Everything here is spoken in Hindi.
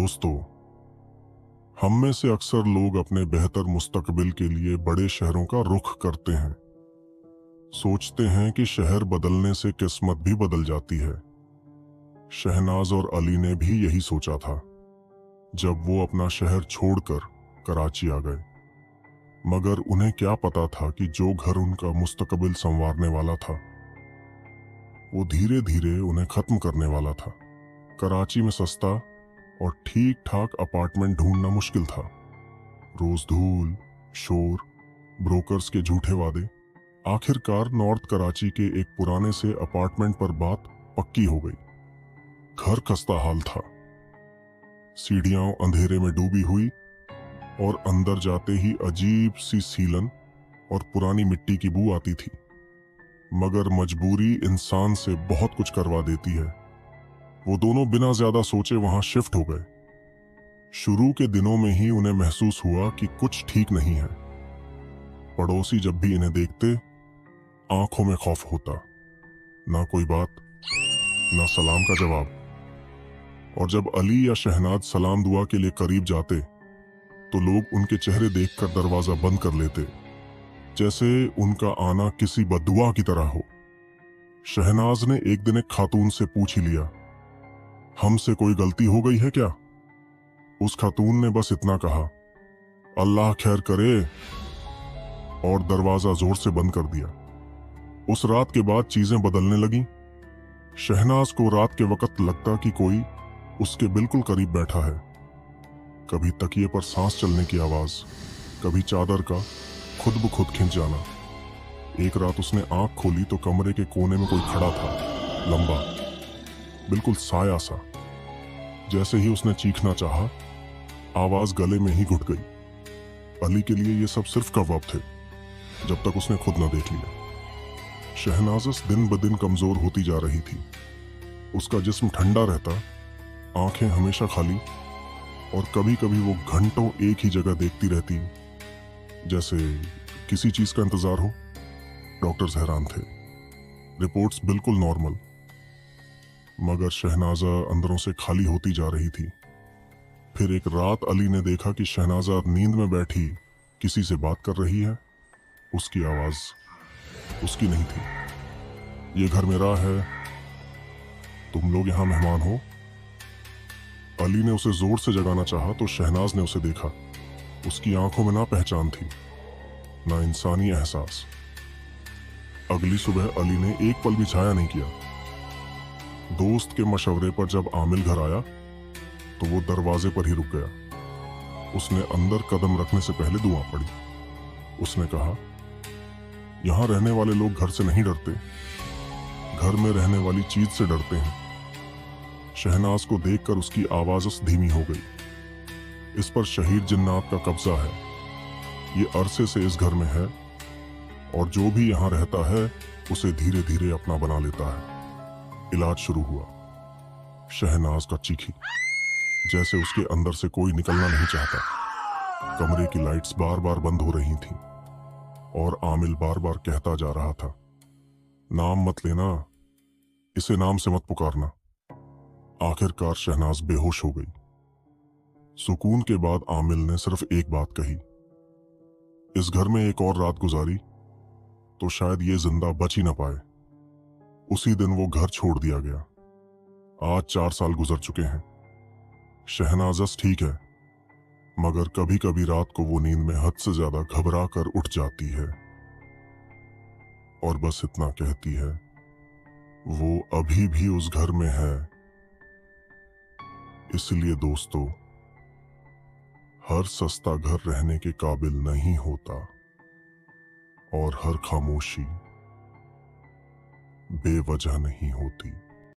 दोस्तों, हम में से अक्सर लोग अपने बेहतर मुस्तकबिल के लिए बड़े शहरों का रुख करते हैं। सोचते हैं कि शहर बदलने से किस्मत भी बदल जाती है। शहनाज और अली ने भी यही सोचा था जब वो अपना शहर छोड़कर कराची आ गए। मगर उन्हें क्या पता था कि जो घर उनका मुस्तकबिल संवारने वाला था वो धीरे धीरे उन्हें खत्म करने वाला था। कराची में सस्ता और ठीक ठाक अपार्टमेंट ढूंढना मुश्किल था। रोज धूल, शोर, ब्रोकर्स के झूठे वादे। आखिरकार नॉर्थ कराची के एक पुराने से अपार्टमेंट पर बात पक्की हो गई। घर खस्ता हाल था, सीढ़ियां अंधेरे में डूबी हुई और अंदर जाते ही अजीब सी सीलन और पुरानी मिट्टी की बू आती थी। मगर मजबूरी इंसान से बहुत कुछ करवा देती है। वो दोनों बिना ज्यादा सोचे वहां शिफ्ट हो गए। शुरू के दिनों में ही उन्हें महसूस हुआ कि कुछ ठीक नहीं है। पड़ोसी जब भी इन्हें देखते, आंखों में खौफ होता। ना कोई बात, ना सलाम का जवाब। और जब अली या शहनाज सलाम दुआ के लिए करीब जाते तो लोग उनके चेहरे देखकर दरवाजा बंद कर लेते, जैसे उनका आना किसी बद्दुआ की तरह हो। शहनाज ने एक दिन एक खातून से पूछ ही लिया, हमसे कोई गलती हो गई है क्या? उस खातून ने बस इतना कहा, अल्लाह खैर करे, और दरवाजा जोर से बंद कर दिया। उस रात के बाद चीजें बदलने लगीं। शहनाज को रात के वक्त लगता कि कोई उसके बिल्कुल करीब बैठा है। कभी तकिए पर सांस चलने की आवाज, कभी चादर का खुद ब खुद खिंच जाना। एक रात उसने आंख खोली तो कमरे के कोने में कोई खड़ा था, लंबा, बिल्कुल साया सा। जैसे ही उसने चीखना चाहा, आवाज गले में ही घुट गई। अली के लिए ये सब सिर्फ कवाब थे, जब तक उसने खुद न देख लिया। शहनाज दिन ब दिन कमजोर होती जा रही थी। उसका जिस्म ठंडा रहता, आंखें हमेशा खाली, और कभी कभी वो घंटों एक ही जगह देखती रहती, जैसे किसी चीज का इंतजार हो। डॉक्टर्स हैरान थे, रिपोर्ट्स बिल्कुल नॉर्मल, मगर शहनाजा अंदरों से खाली होती जा रही थी। फिर एक रात अली ने देखा कि शहनाजा नींद में बैठी किसी से बात कर रही है। उसकी आवाज उसकी नहीं थी। ये घर मेरा है, तुम लोग यहां मेहमान हो। अली ने उसे जोर से जगाना चाहा तो शहनाज ने उसे देखा। उसकी आंखों में ना पहचान थी, ना इंसानी एहसास। अगली सुबह अली ने एक पल भी छाया नहीं किया। दोस्त के मशवरे पर जब आमिल घर आया तो वो दरवाजे पर ही रुक गया। उसने अंदर कदम रखने से पहले दुआ पड़ी। उसने कहा, यहां रहने वाले लोग घर से नहीं डरते, घर में रहने वाली चीज से डरते हैं। शहनाज को देखकर उसकी आवाज धीमी हो गई। इस पर शहीद जिन्नात का कब्जा है। ये अरसे से इस घर में है और जो भी यहां रहता है उसे धीरे धीरे अपना बना लेता है। इलाज शुरू हुआ। शहनाज का चीखी, जैसे उसके अंदर से कोई निकलना नहीं चाहता। कमरे की लाइट्स बार बार बंद हो रही थीं और आमिल बार बार कहता जा रहा था, नाम मत लेना, इसे नाम से मत पुकारना। आखिरकार शहनाज बेहोश हो गई। सुकून के बाद आमिल ने सिर्फ एक बात कही, इस घर में एक और रात गुजारी तो शायद ये जिंदा बच ही ना पाए। उसी दिन वो घर छोड़ दिया गया। आज 4 साल गुजर चुके हैं। शहनाज ठीक है, मगर कभी कभी रात को वो नींद में हद से ज्यादा घबरा कर उठ जाती है और बस इतना कहती है, वो अभी भी उस घर में है। इसलिए दोस्तों, हर सस्ता घर रहने के काबिल नहीं होता और हर खामोशी बेवजह नहीं होती।